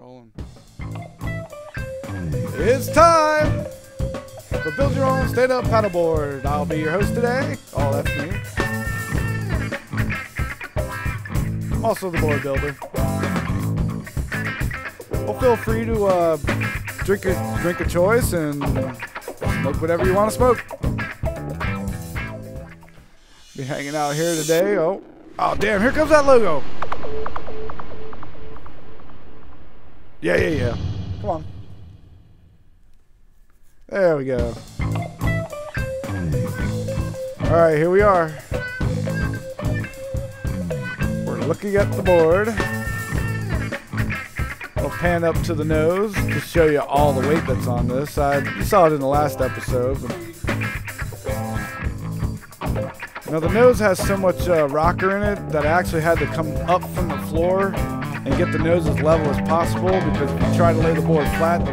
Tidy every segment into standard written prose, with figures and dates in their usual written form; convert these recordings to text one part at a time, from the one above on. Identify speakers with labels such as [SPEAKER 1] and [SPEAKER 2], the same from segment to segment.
[SPEAKER 1] Rolling. It's time for Build Your Own Stand-Up Paddleboard. I'll be your host today. Oh, that's me. I'm also the board builder. Well, feel free to drink a choice and smoke whatever you want to smoke. Be hanging out here today. Oh damn, here comes that logo. Yeah. Come on. There we go. Alright, here we are. We're looking at the board. I'll pan up to the nose to show you all the weight that's on this. You saw it in the last episode. Now the nose has so much rocker in it that I actually had to come up from the floor and get the nose as level as possible, because if you try to lay the board flat,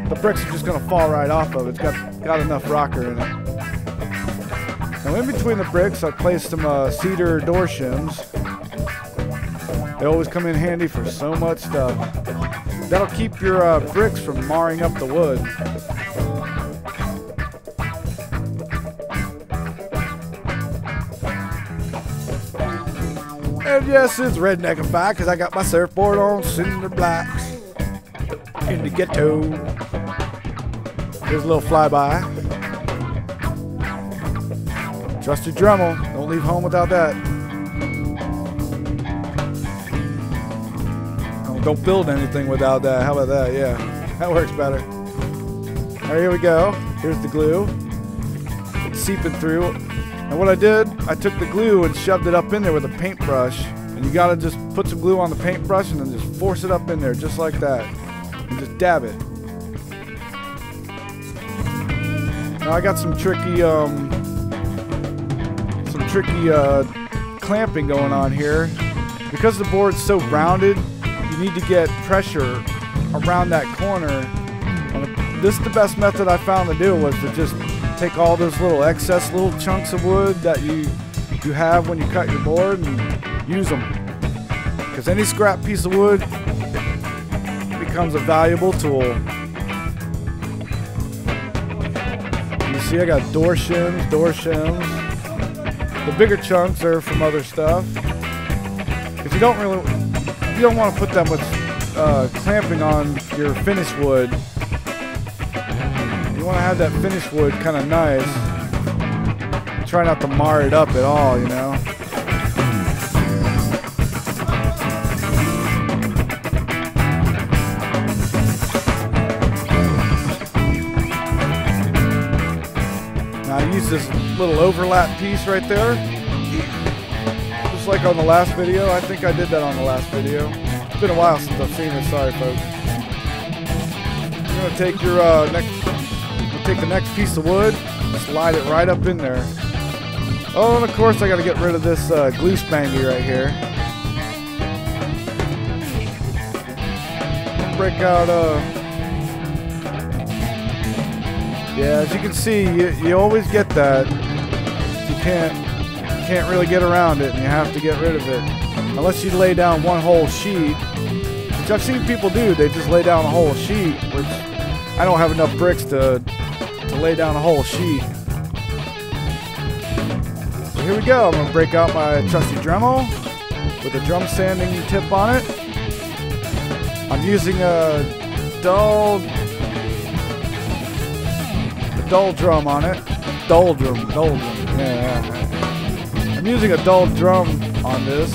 [SPEAKER 1] the bricks are just going to fall right off of it. It's got enough rocker in it. Now in between the bricks, I placed some cedar door shims. They always come in handy for so much stuff. That'll keep your bricks from marring up the wood. And yes, it's redneckified because I got my surfboard on cinder blocks in the ghetto. Here's a little flyby. Trusty Dremel. Don't leave home without that. Don't build anything without that. How about that? Yeah, that works better. All right, here we go. Here's the glue. It's seeping through. And what I did, I took the glue and shoved it up in there with a paintbrush. And you gotta just put some glue on the paintbrush and then just force it up in there, just like that. And just dab it. Now I got some tricky clamping going on here. Because the board's so rounded, you need to get pressure around that corner. And this is the best method I found to do, was to just take all those little excess little chunks of wood that you have when you cut your board and use them. Because any scrap piece of wood becomes a valuable tool. You see I got door shims. The bigger chunks are from other stuff. Because you don't want to put that much clamping on your finished wood. You want to have that finished wood kind of nice. Try not to mar it up at all, you know. Now I use this little overlap piece right there. Just like on the last video. I think I did that on the last video. It's been a while since I've seen it. Sorry, folks. You're going to take your take the next piece of wood, slide it right up in there. Oh, and of course I got to get rid of this glue spangy right here. Break out. Yeah, as you can see, you always get that. You can't really get around it, and you have to get rid of it. Unless you lay down one whole sheet, which I've seen people do. They just lay down a whole sheet, which I don't have enough bricks to lay down a whole sheet. So here we go. I'm going to break out my trusty Dremel with a drum sanding tip on it. I'm using a dull drum on it. Dull drum. Yeah. I'm using a dull drum on this.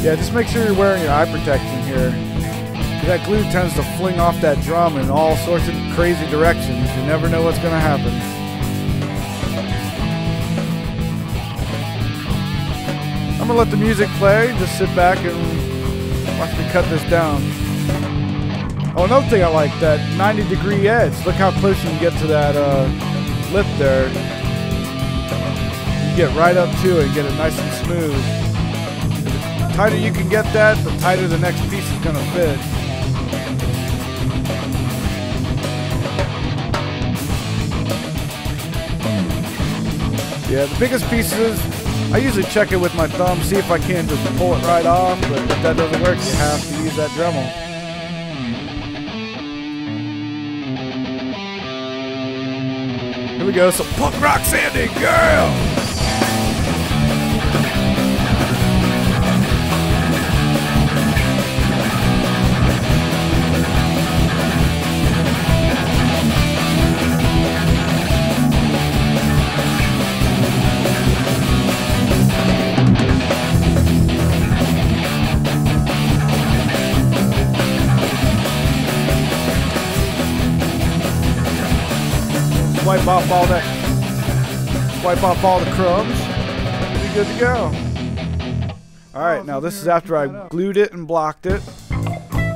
[SPEAKER 1] Yeah, just make sure you're wearing your eye protection here. That glue tends to fling off that drum in all sorts of crazy directions. You never know what's going to happen. I'm going to let the music play. Just sit back and watch me cut this down. Oh, another thing I like, that 90-degree edge. Look how close you can get to that lip there. You get right up to it and get it nice and smooth. The tighter you can get that, the tighter the next piece is going to fit. Yeah, the biggest pieces, I usually check it with my thumb, see if I can just pull it right off, but if that doesn't work, you have to use that Dremel. Here we go, some punk rock sanding, girl! Wipe off all the crumbs. Be good to go. Alright, now this is after I glued it and blocked it.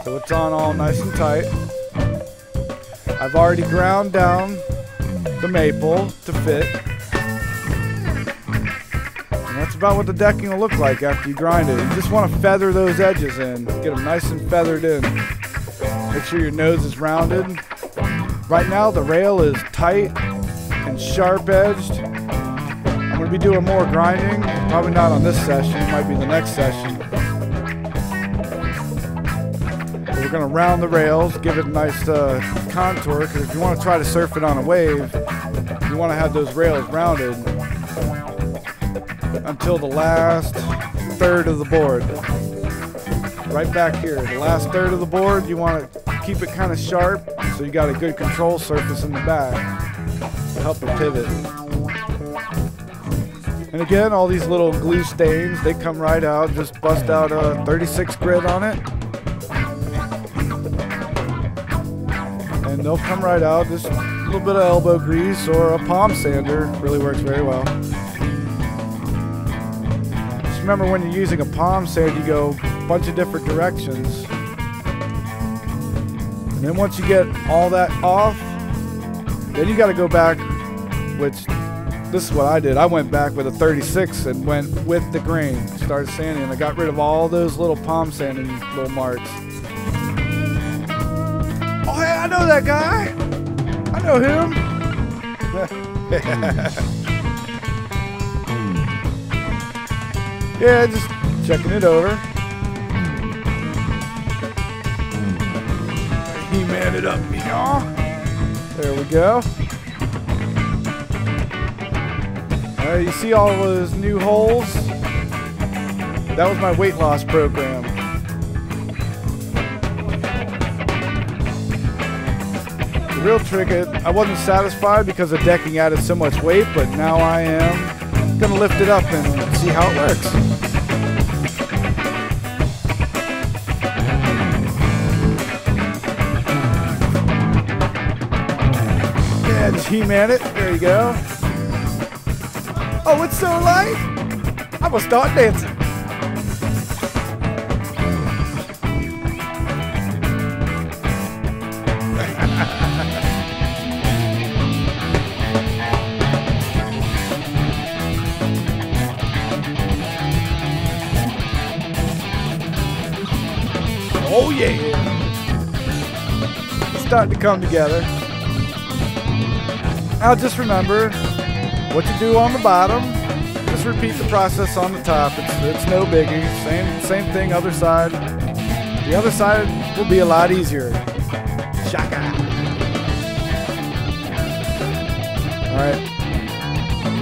[SPEAKER 1] So it's on all nice and tight. I've already ground down the maple to fit. And that's about what the decking will look like after you grind it. You just want to feather those edges in. Get them nice and feathered in. Make sure your nose is rounded. Right now the rail is tight and sharp edged. I'm going to be doing more grinding, probably not on this session, it might be the next session. But we're going to round the rails, give it a nice contour, because if you want to try to surf it on a wave, you want to have those rails rounded until the last third of the board. Right back here, the last third of the board, you want to keep it kind of sharp, so you got a good control surface in the back to help it pivot. And again, all these little glue stains, they come right out. Just bust out a 36 grit on it, and they'll come right out. Just a little bit of elbow grease or a palm sander really works very well. Just remember, when you're using a palm sand, you go a bunch of different directions. And then once you get all that off, then you got to go back, which this is what I did. I went back with a 36 and went with the grain. Started sanding, and I got rid of all those little palm sanding little marks. Oh, hey, I know that guy. I know him. Yeah, just checking it over. He man it up, y'all. There we go. You see all those new holes? That was my weight loss program. The real trick is, I wasn't satisfied because the decking added so much weight, but now I am gonna lift it up and see how it works. Yeah, just He-Man it. There you go. Oh, it's so light, I'm gonna start dancing. Oh yeah. It's starting to come together. Now just remember, what you do on the bottom, just repeat the process on the top. It's no biggie. Same thing, other side. The other side will be a lot easier. Shaka. Alright.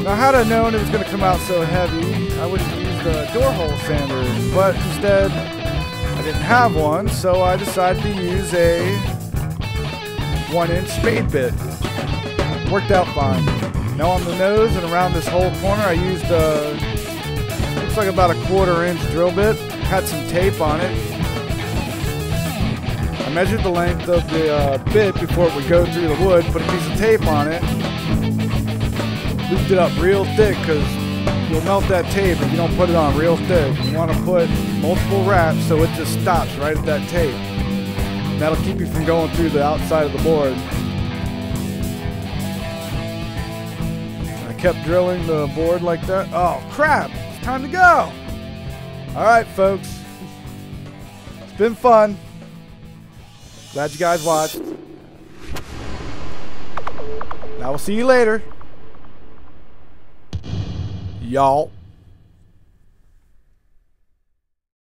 [SPEAKER 1] Now, had I known it was going to come out so heavy, I would have used a door hole sander. But instead, I didn't have one, so I decided to use a 1-inch spade bit. Worked out fine. Now on the nose and around this whole corner, I used looks like about a 1/4-inch drill bit. Had some tape on it. I measured the length of the bit before it would go through the wood. Put a piece of tape on it. Looped it up real thick because you'll melt that tape if you don't put it on real thick. You want to put multiple wraps so it just stops right at that tape. And that'll keep you from going through the outside of the board. Kept drilling the board like that. Oh crap, it's time to go. All right, folks, it's been fun. Glad you guys watched. Now we'll see you later. y'all.